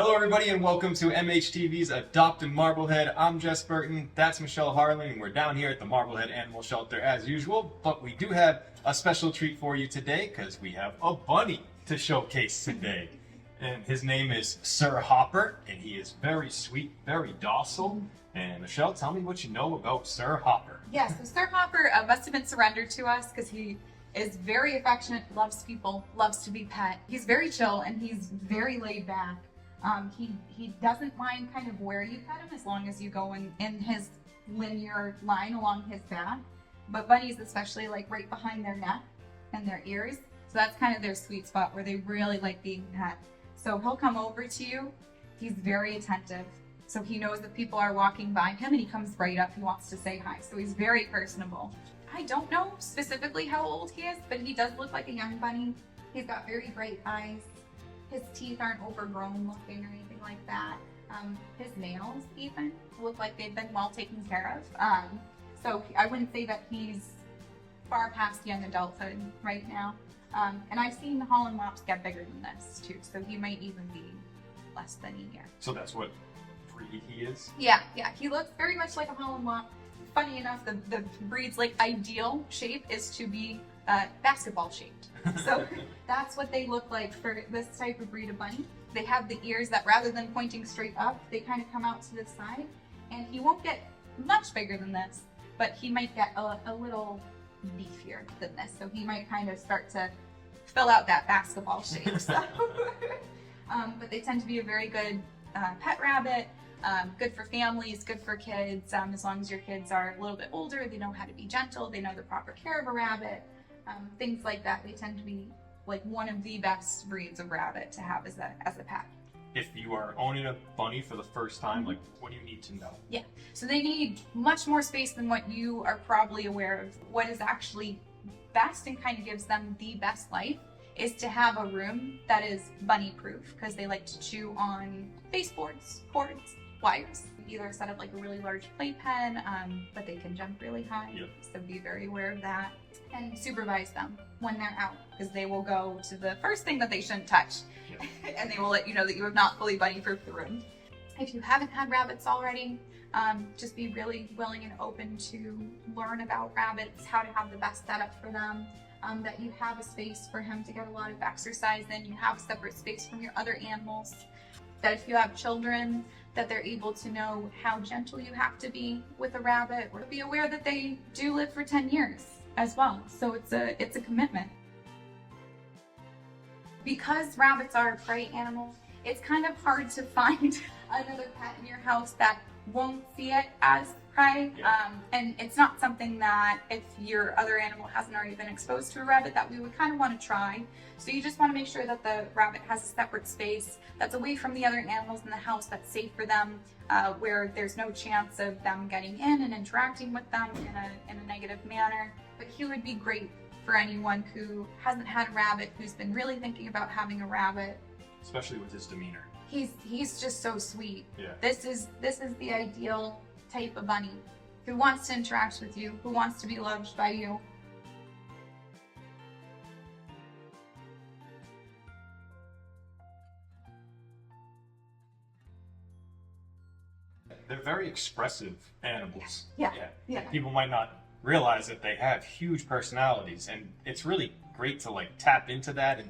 Hello everybody and welcome to MHTV's AdoptIN Marblehead. I'm Jess Burton, that's Michelle Harlan, and we're down here at the Marblehead Animal Shelter as usual. But we do have a special treat for you today because we have a bunny to showcase today. And his name is Sir Hopper, and he is very sweet, very docile. And Michelle, tell me what you know about Sir Hopper. Yeah, so Sir Hopper must have been surrendered to us because he is very affectionate, loves people, loves to be pet. He's very chill and he's very laid back. He doesn't mind kind of where you pet him as long as you go in his linear line along his back. But bunnies especially like right behind their neck and their ears. So that's kind of their sweet spot where they really like being pet. So he'll come over to you. He's very attentive. So he knows that people are walking by him and he comes right up. He wants to say hi. So he's very personable. I don't know specifically how old he is, but he does look like a young bunny. He's got very bright eyes. His teeth aren't overgrown looking or anything like that. His nails even look like they've been well taken care of. So I wouldn't say that he's far past young adulthood right now. And I've seen the Holland Mops get bigger than this too, so he might even be less than a year. So that's what breed he is? Yeah, he looks very much like a Holland Mop. Funny enough, the breed's like ideal shape is to be basketball shaped. So that's what they look like for this type of breed of bunny. They have the ears that rather than pointing straight up, they kind of come out to the side. And he won't get much bigger than this, but he might get a little beefier than this. So he might kind of start to fill out that basketball shape. So. But they tend to be a very good pet rabbit. Good for families, good for kids. As long as your kids are a little bit older, they know how to be gentle, they know the proper care of a rabbit. Things like that. They tend to be like one of the best breeds of rabbit to have as a pet. If you are owning a bunny for the first time, like what do you need to know? Yeah, so they need much more space than what you are probably aware of. What is actually best and kind of gives them the best life is to have a room that is bunny proof because they like to chew on baseboards, cords, wires. Either set up like a really large playpen, but they can jump really high. Yep. So be very aware of that and supervise them when they're out because they will go to the first thing that they shouldn't touch. Yep. And they will let you know that you have not fully bunny proofed the room. If you haven't had rabbits already, just be really willing and open to learn about rabbits, how to have the best setup for them. That you have a space for him to get a lot of exercise in, you have separate space from your other animals. That if you have children, that they're able to know how gentle you have to be with a rabbit, or be aware that they do live for 10 years as well. So it's a commitment. Because rabbits are a prey animal, it's kind of hard to find another pet in your house that won't see it as prey. Yeah. And it's not something that if your other animal hasn't already been exposed to a rabbit that we would kind of want to try. So you just want to make sure that the rabbit has a separate space that's away from the other animals in the house, that's safe for them, where there's no chance of them getting in and interacting with them in a negative manner. But he would be great for anyone who hasn't had a rabbit, who's been really thinking about having a rabbit. Especially with his demeanor. He's just so sweet. Yeah. This is the ideal type of bunny who wants to interact with you, who wants to be loved by you. They're very expressive animals. Yeah. People might not realize that they have huge personalities, and it's really great to like tap into that and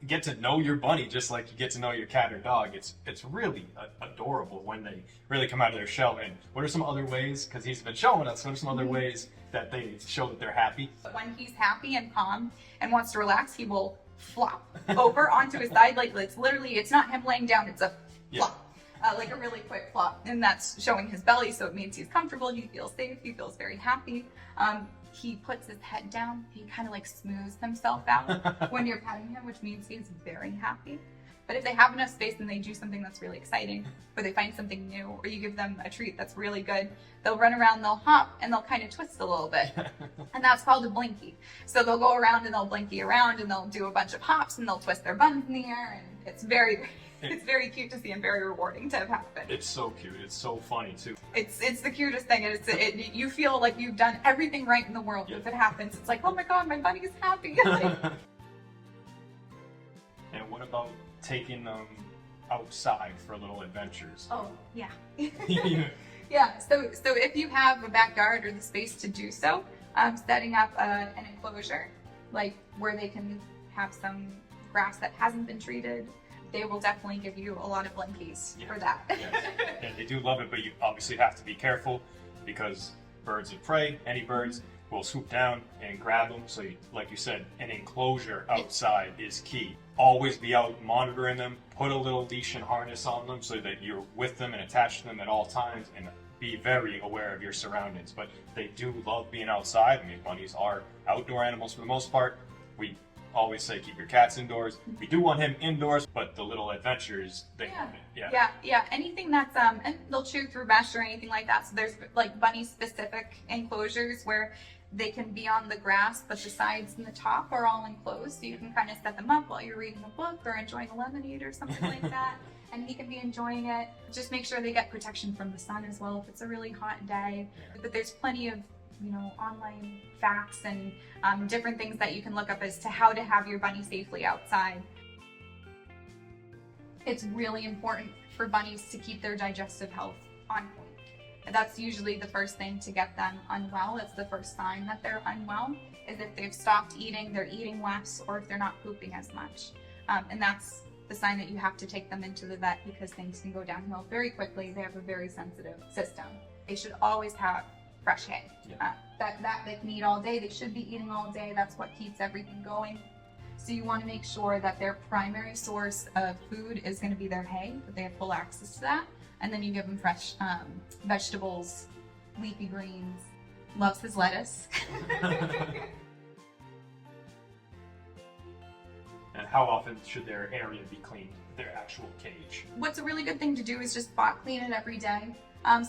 get to know your bunny just like you get to know your cat or dog. It's really adorable when they really come out of their shell. And what are some other ways, because he's been showing us, what are some other ways that they show that they're happy? When he's happy and calm and wants to relax, he will flop over onto his side. Like it's not him laying down, it's a flop. Like a really quick flop, and that's showing his belly, so it means he's comfortable, he feels safe, he feels very happy. He puts his head down, he kind of like smooths himself out when you're petting him, which means he's very happy. But if they have enough space and they do something that's really exciting, or they find something new, or you give them a treat that's really good, they'll run around, they'll hop, and they'll kind of twist a little bit. And that's called a blinky. So they'll go around and they'll blinky around, and they'll do a bunch of hops, and they'll twist their buns in the air, and it's very cute to see and very rewarding to have happened. It's so cute. It's so funny too. It's the cutest thing. You feel like you've done everything right in the world. If it happens, it's like, oh my god, my bunny's happy. And what about taking them outside for little adventures? Oh, yeah. Yeah. Yeah, so if you have a backyard or the space to do so, setting up an enclosure, like where they can have some grass that hasn't been treated, they will definitely give you a lot of blinkies for that. Yes. And they do love it, but you obviously have to be careful because birds of prey, any birds, will swoop down and grab them. So, like you said, an enclosure outside is key. Always be out monitoring them. Put a little leash and harness on them so that you're with them and attached to them at all times, and be very aware of your surroundings. But they do love being outside. I mean, bunnies are outdoor animals for the most part. We always say keep your cats indoors. We do want him indoors, but the little adventures, they love it. Yeah. Anything that's and they'll chew through mesh or anything like that. So there's like bunny specific enclosures where they can be on the grass, but the sides and the top are all enclosed. So you can kind of set them up while you're reading a book or enjoying a lemonade or something like that. And he can be enjoying it. Just make sure they get protection from the sun as well if it's a really hot day. But there's plenty of online facts and different things that you can look up as to how to have your bunny safely outside. It's really important for bunnies to keep their digestive health on point. That's usually the first thing to get them unwell. It's the first sign that they're unwell, is if they've stopped eating, they're eating less, or if they're not pooping as much. And that's the sign that you have to take them into the vet because things can go downhill very quickly. They have a very sensitive system. They should always have fresh hay. That they can eat all day. They should be eating all day. That's what keeps everything going. So you want to make sure that their primary source of food is going to be their hay, that they have full access to that. And then you give them fresh vegetables, leafy greens. Loves his lettuce. And how often should their area be cleaned, their actual cage? What's a really good thing to do is just spot clean it every day.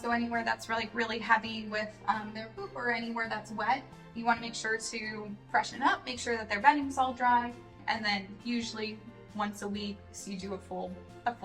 So anywhere that's really heavy with their poop or anywhere that's wet, you want to make sure to freshen up, make sure that their bedding's all dry, and then usually once a week so you do a full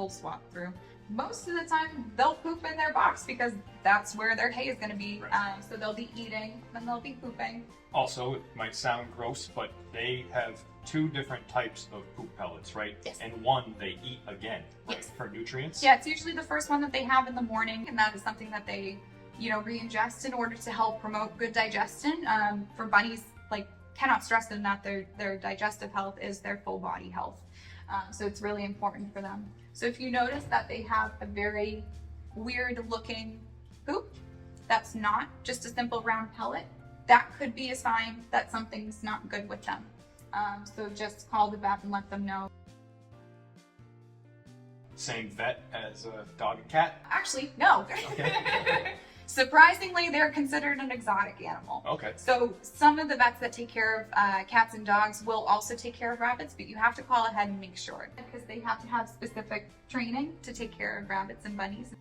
swap through. Most of the time they'll poop in their box because that's where their hay is going to be. Right. So they'll be eating and they'll be pooping. Also, it might sound gross, but they have 2 different types of poop pellets, right? Yes. And one they eat again, right? Yes. For nutrients. Yeah, it's usually the first one that they have in the morning, and that is something that they, re-ingest in order to help promote good digestion. For bunnies, cannot stress enough, their digestive health is their full body health. So it's really important for them. So if you notice that they have a very weird looking poop, that's not just a simple round pellet, that could be a sign that something's not good with them. So just call the vet and let them know. Same vet as a dog and cat? Actually, no. Okay. Surprisingly, they're considered an exotic animal. Okay. So some of the vets that take care of cats and dogs will also take care of rabbits, but you have to call ahead and make sure because they have to have specific training to take care of rabbits and bunnies.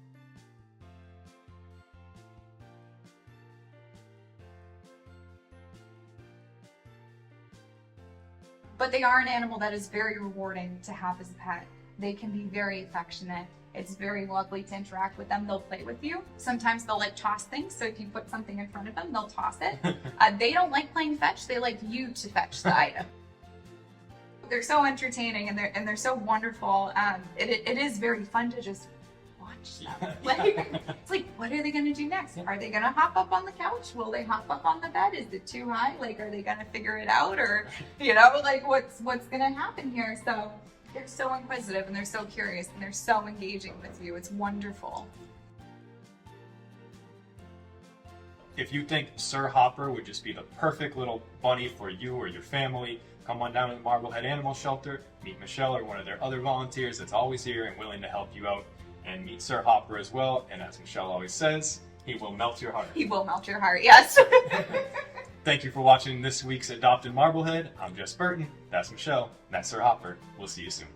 But they are an animal that is very rewarding to have as a pet. They can be very affectionate. It's very lovely to interact with them. They'll play with you. Sometimes they'll toss things. So if you put something in front of them, they'll toss it. They don't like playing fetch. They like you to fetch the item. They're so entertaining and they're so wonderful. It is very fun to just watch them. It's like, what are they going to do next? Are they going to hop up on the couch? Will they hop up on the bed? Is it too high? Are they going to figure it out? Or, what's going to happen here? So they're so inquisitive and they're so curious and they're so engaging with you. It's wonderful. If you think Sir Hopper would just be the perfect little bunny for you or your family, come on down to the Marblehead Animal Shelter, meet Michelle or one of their other volunteers that's always here and willing to help you out, and meet Sir Hopper as well. And as Michelle always says, he will melt your heart. He will melt your heart, yes. Thank you for watching this week's AdoptIN Marblehead. I'm Jess Burton, that's Michelle, and that's Sir Hopper. We'll see you soon.